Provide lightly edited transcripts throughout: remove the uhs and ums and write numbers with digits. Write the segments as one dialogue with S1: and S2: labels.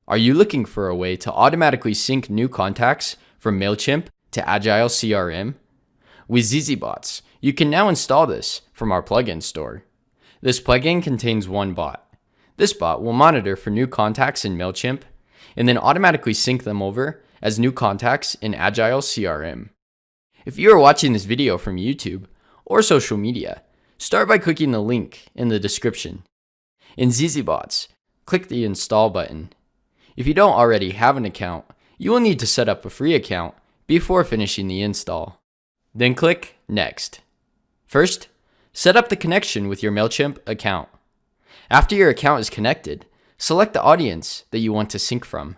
S1: Are you looking for a way to automatically sync new contacts from Mailchimp to Agile CRM? With zzBots, you can now install this from our plugin store. This plugin contains one bot. This bot will monitor for new contacts in Mailchimp and then automatically sync them over as new contacts in Agile CRM. If you are watching this video from YouTube or social media, start by clicking the link in the description. In zzBots, click the Install button. If you don't already have an account, you will need to set up a free account before finishing the install. Then click Next. First, set up the connection with your Mailchimp account. After your account is connected, select the audience that you want to sync from.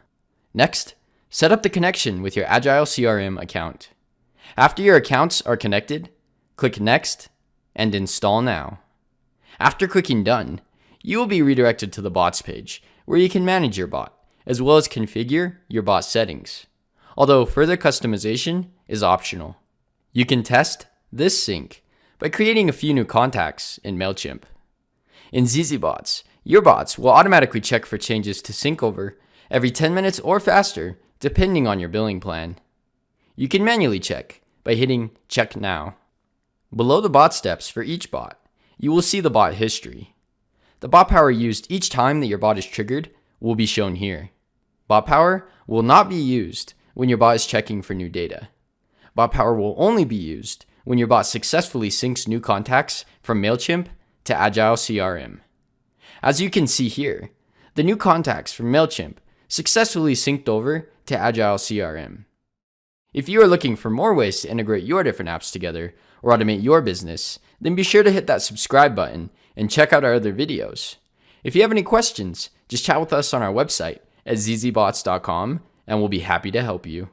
S1: Next, set up the connection with your Agile CRM account. After your accounts are connected, click Next and Install Now. After clicking Done, you will be redirected to the Bots page, where you can manage your bot, as well as configure your bot settings, although further customization is optional. You can test this sync by creating a few new contacts in Mailchimp. In zzBots, your bots will automatically check for changes to sync over every 10 minutes or faster, depending on your billing plan. You can manually check by hitting Check Now. Below the bot steps for each bot, you will see the bot history. The bot power used each time that your bot is triggered will be shown here. Bot power will not be used when your bot is checking for new data. Bot power will only be used when your bot successfully syncs new contacts from Mailchimp to Agile CRM. As you can see here, the new contacts from Mailchimp successfully synced over to Agile CRM. If you are looking for more ways to integrate your different apps together or automate your business, then be sure to hit that subscribe button and check out our other videos. If you have any questions, just chat with us on our website at zzbots.com and we'll be happy to help you.